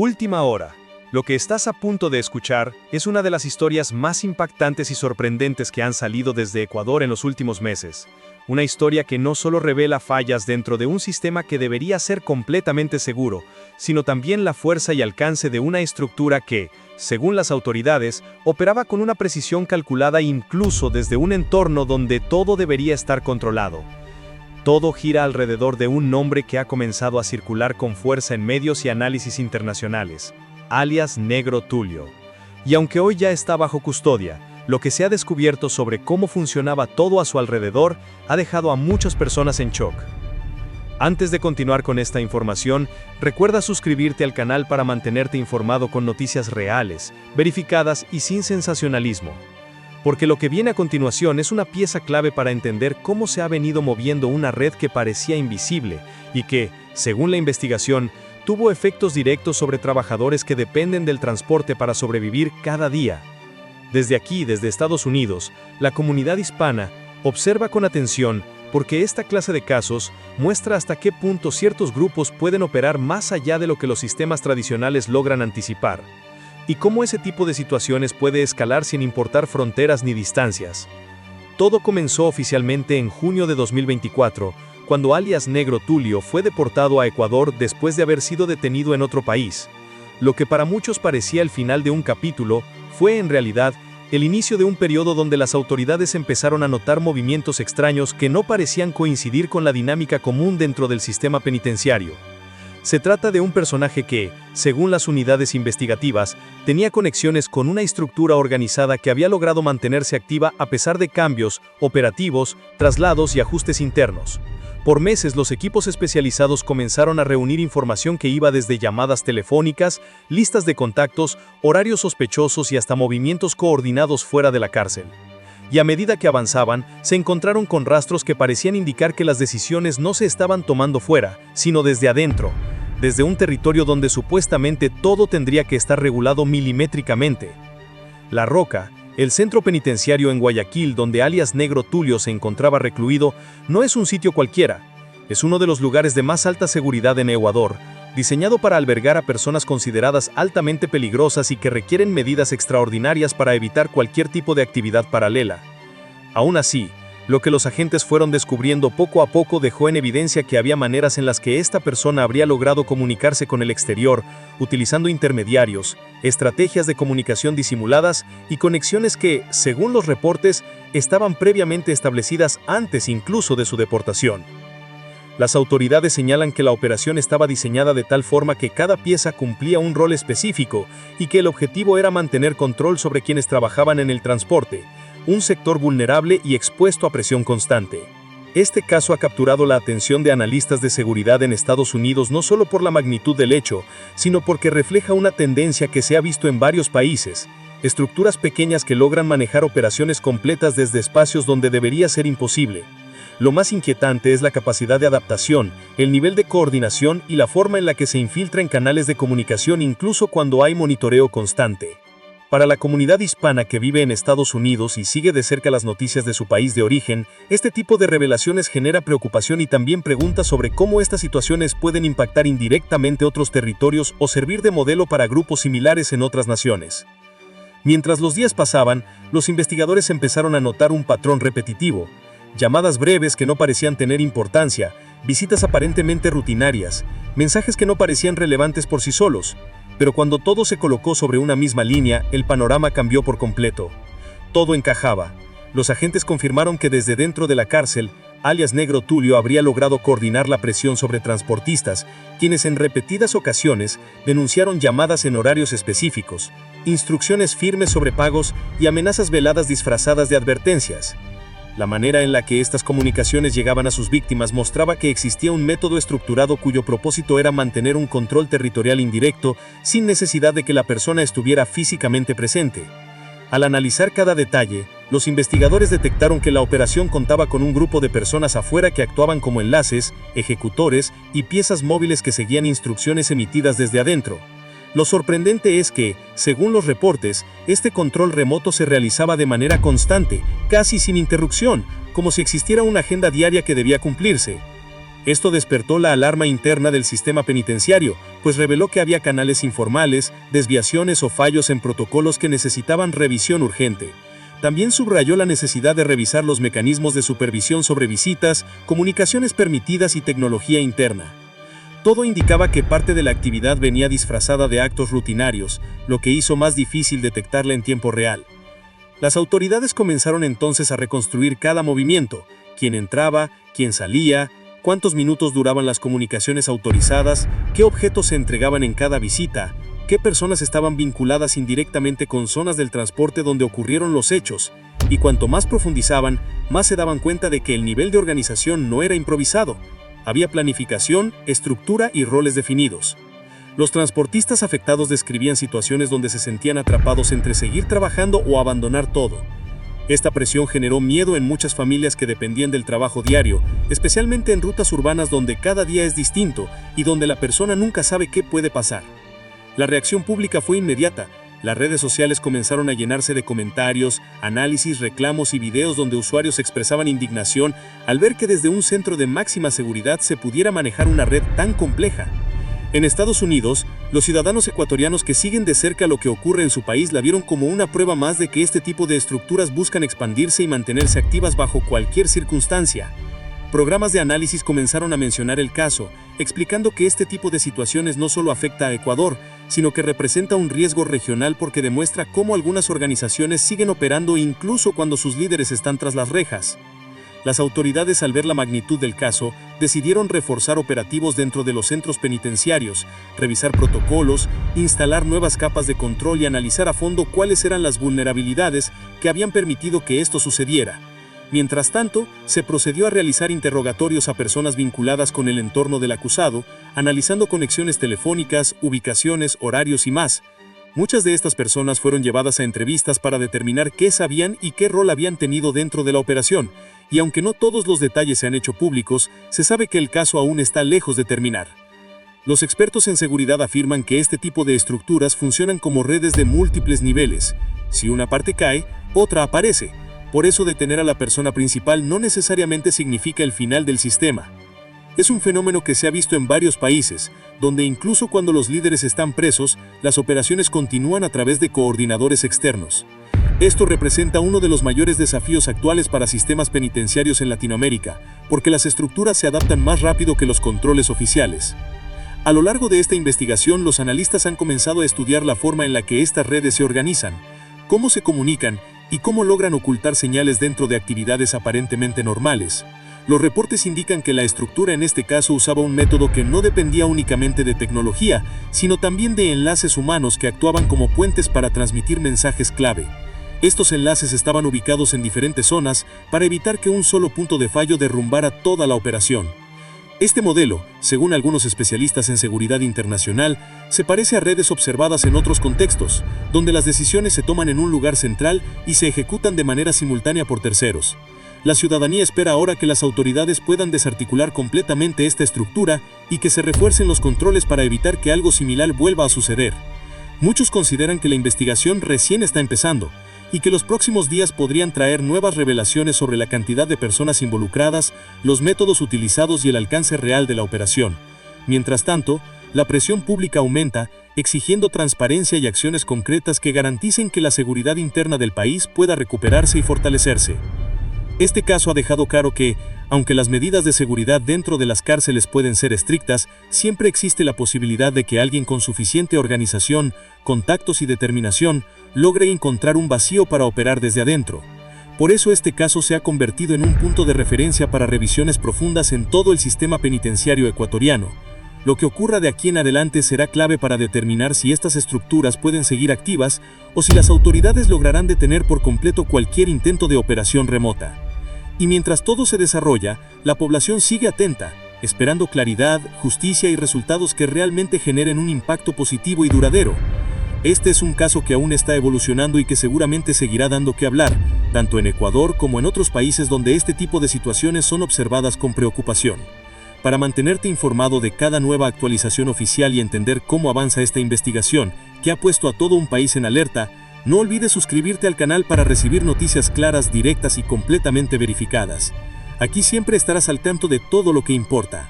Última hora. Lo que estás a punto de escuchar es una de las historias más impactantes y sorprendentes que han salido desde Ecuador en los últimos meses. Una historia que no solo revela fallas dentro de un sistema que debería ser completamente seguro, sino también la fuerza y alcance de una estructura que, según las autoridades, operaba con una precisión calculada incluso desde un entorno donde todo debería estar controlado. Todo gira alrededor de un nombre que ha comenzado a circular con fuerza en medios y análisis internacionales, alias Negro Tulio. Y aunque hoy ya está bajo custodia, lo que se ha descubierto sobre cómo funcionaba todo a su alrededor ha dejado a muchas personas en shock. Antes de continuar con esta información, recuerda suscribirte al canal para mantenerte informado con noticias reales, verificadas y sin sensacionalismo. Porque lo que viene a continuación es una pieza clave para entender cómo se ha venido moviendo una red que parecía invisible y que, según la investigación, tuvo efectos directos sobre trabajadores que dependen del transporte para sobrevivir cada día. Desde aquí, desde Estados Unidos, la comunidad hispana observa con atención porque esta clase de casos muestra hasta qué punto ciertos grupos pueden operar más allá de lo que los sistemas tradicionales logran anticipar, y cómo ese tipo de situaciones puede escalar sin importar fronteras ni distancias. Todo comenzó oficialmente en junio de 2024, cuando alias Negro Tulio fue deportado a Ecuador después de haber sido detenido en otro país. Lo que para muchos parecía el final de un capítulo, fue en realidad el inicio de un periodo donde las autoridades empezaron a notar movimientos extraños que no parecían coincidir con la dinámica común dentro del sistema penitenciario. Se trata de un personaje que, según las unidades investigativas, tenía conexiones con una estructura organizada que había logrado mantenerse activa a pesar de cambios, operativos, traslados y ajustes internos. Por meses los equipos especializados comenzaron a reunir información que iba desde llamadas telefónicas, listas de contactos, horarios sospechosos y hasta movimientos coordinados fuera de la cárcel. Y a medida que avanzaban, se encontraron con rastros que parecían indicar que las decisiones no se estaban tomando fuera, sino desde adentro, desde un territorio donde supuestamente todo tendría que estar regulado milimétricamente. La Roca, el centro penitenciario en Guayaquil donde alias Negro Tulio se encontraba recluido, no es un sitio cualquiera. Es uno de los lugares de más alta seguridad en Ecuador, diseñado para albergar a personas consideradas altamente peligrosas y que requieren medidas extraordinarias para evitar cualquier tipo de actividad paralela. Aún así, lo que los agentes fueron descubriendo poco a poco dejó en evidencia que había maneras en las que esta persona habría logrado comunicarse con el exterior, utilizando intermediarios, estrategias de comunicación disimuladas y conexiones que, según los reportes, estaban previamente establecidas antes incluso de su deportación. Las autoridades señalan que la operación estaba diseñada de tal forma que cada pieza cumplía un rol específico y que el objetivo era mantener control sobre quienes trabajaban en el transporte, un sector vulnerable y expuesto a presión constante. Este caso ha capturado la atención de analistas de seguridad en Estados Unidos no solo por la magnitud del hecho, sino porque refleja una tendencia que se ha visto en varios países: estructuras pequeñas que logran manejar operaciones completas desde espacios donde debería ser imposible. Lo más inquietante es la capacidad de adaptación, el nivel de coordinación y la forma en la que se infiltra en canales de comunicación incluso cuando hay monitoreo constante. Para la comunidad hispana que vive en Estados Unidos y sigue de cerca las noticias de su país de origen, este tipo de revelaciones genera preocupación y también preguntas sobre cómo estas situaciones pueden impactar indirectamente otros territorios o servir de modelo para grupos similares en otras naciones. Mientras los días pasaban, los investigadores empezaron a notar un patrón repetitivo: llamadas breves que no parecían tener importancia, visitas aparentemente rutinarias, mensajes que no parecían relevantes por sí solos. Pero cuando todo se colocó sobre una misma línea, el panorama cambió por completo. Todo encajaba. Los agentes confirmaron que desde dentro de la cárcel, alias Negro Tulio habría logrado coordinar la presión sobre transportistas, quienes en repetidas ocasiones denunciaron llamadas en horarios específicos, instrucciones firmes sobre pagos y amenazas veladas disfrazadas de advertencias. La manera en la que estas comunicaciones llegaban a sus víctimas mostraba que existía un método estructurado cuyo propósito era mantener un control territorial indirecto sin necesidad de que la persona estuviera físicamente presente. Al analizar cada detalle, los investigadores detectaron que la operación contaba con un grupo de personas afuera que actuaban como enlaces, ejecutores y piezas móviles que seguían instrucciones emitidas desde adentro. Lo sorprendente es que, según los reportes, este control remoto se realizaba de manera constante, casi sin interrupción, como si existiera una agenda diaria que debía cumplirse. Esto despertó la alarma interna del sistema penitenciario, pues reveló que había canales informales, desviaciones o fallos en protocolos que necesitaban revisión urgente. También subrayó la necesidad de revisar los mecanismos de supervisión sobre visitas, comunicaciones permitidas y tecnología interna. Todo indicaba que parte de la actividad venía disfrazada de actos rutinarios, lo que hizo más difícil detectarla en tiempo real. Las autoridades comenzaron entonces a reconstruir cada movimiento, quién entraba, quién salía, cuántos minutos duraban las comunicaciones autorizadas, qué objetos se entregaban en cada visita, qué personas estaban vinculadas indirectamente con zonas del transporte donde ocurrieron los hechos, y cuanto más profundizaban, más se daban cuenta de que el nivel de organización no era improvisado. Había planificación, estructura y roles definidos. Los transportistas afectados describían situaciones donde se sentían atrapados entre seguir trabajando o abandonar todo. Esta presión generó miedo en muchas familias que dependían del trabajo diario, especialmente en rutas urbanas donde cada día es distinto y donde la persona nunca sabe qué puede pasar. La reacción pública fue inmediata. Las redes sociales comenzaron a llenarse de comentarios, análisis, reclamos y videos donde usuarios expresaban indignación al ver que desde un centro de máxima seguridad se pudiera manejar una red tan compleja. En Estados Unidos, los ciudadanos ecuatorianos que siguen de cerca lo que ocurre en su país la vieron como una prueba más de que este tipo de estructuras buscan expandirse y mantenerse activas bajo cualquier circunstancia. Programas de análisis comenzaron a mencionar el caso, explicando que este tipo de situaciones no solo afecta a Ecuador, sino que representa un riesgo regional porque demuestra cómo algunas organizaciones siguen operando incluso cuando sus líderes están tras las rejas. Las autoridades, al ver la magnitud del caso, decidieron reforzar operativos dentro de los centros penitenciarios, revisar protocolos, instalar nuevas capas de control y analizar a fondo cuáles eran las vulnerabilidades que habían permitido que esto sucediera. Mientras tanto, se procedió a realizar interrogatorios a personas vinculadas con el entorno del acusado, analizando conexiones telefónicas, ubicaciones, horarios y más. Muchas de estas personas fueron llevadas a entrevistas para determinar qué sabían y qué rol habían tenido dentro de la operación, y aunque no todos los detalles se han hecho públicos, se sabe que el caso aún está lejos de terminar. Los expertos en seguridad afirman que este tipo de estructuras funcionan como redes de múltiples niveles. Si una parte cae, otra aparece. Por eso detener a la persona principal no necesariamente significa el final del sistema. Es un fenómeno que se ha visto en varios países, donde incluso cuando los líderes están presos, las operaciones continúan a través de coordinadores externos. Esto representa uno de los mayores desafíos actuales para sistemas penitenciarios en Latinoamérica, porque las estructuras se adaptan más rápido que los controles oficiales. A lo largo de esta investigación, los analistas han comenzado a estudiar la forma en la que estas redes se organizan, cómo se comunican y cómo logran ocultar señales dentro de actividades aparentemente normales. Los reportes indican que la estructura en este caso usaba un método que no dependía únicamente de tecnología, sino también de enlaces humanos que actuaban como puentes para transmitir mensajes clave. Estos enlaces estaban ubicados en diferentes zonas para evitar que un solo punto de fallo derrumbara toda la operación. Este modelo, según algunos especialistas en seguridad internacional, se parece a redes observadas en otros contextos, donde las decisiones se toman en un lugar central y se ejecutan de manera simultánea por terceros. La ciudadanía espera ahora que las autoridades puedan desarticular completamente esta estructura y que se refuercen los controles para evitar que algo similar vuelva a suceder. Muchos consideran que la investigación recién está empezando y que los próximos días podrían traer nuevas revelaciones sobre la cantidad de personas involucradas, los métodos utilizados y el alcance real de la operación. Mientras tanto, la presión pública aumenta, exigiendo transparencia y acciones concretas que garanticen que la seguridad interna del país pueda recuperarse y fortalecerse. Este caso ha dejado claro que, aunque las medidas de seguridad dentro de las cárceles pueden ser estrictas, siempre existe la posibilidad de que alguien con suficiente organización, contactos y determinación logre encontrar un vacío para operar desde adentro. Por eso este caso se ha convertido en un punto de referencia para revisiones profundas en todo el sistema penitenciario ecuatoriano. Lo que ocurra de aquí en adelante será clave para determinar si estas estructuras pueden seguir activas o si las autoridades lograrán detener por completo cualquier intento de operación remota. Y mientras todo se desarrolla, la población sigue atenta, esperando claridad, justicia y resultados que realmente generen un impacto positivo y duradero. Este es un caso que aún está evolucionando y que seguramente seguirá dando que hablar, tanto en Ecuador como en otros países donde este tipo de situaciones son observadas con preocupación. Para mantenerte informado de cada nueva actualización oficial y entender cómo avanza esta investigación, que ha puesto a todo un país en alerta, no olvides suscribirte al canal para recibir noticias claras, directas y completamente verificadas. Aquí siempre estarás al tanto de todo lo que importa.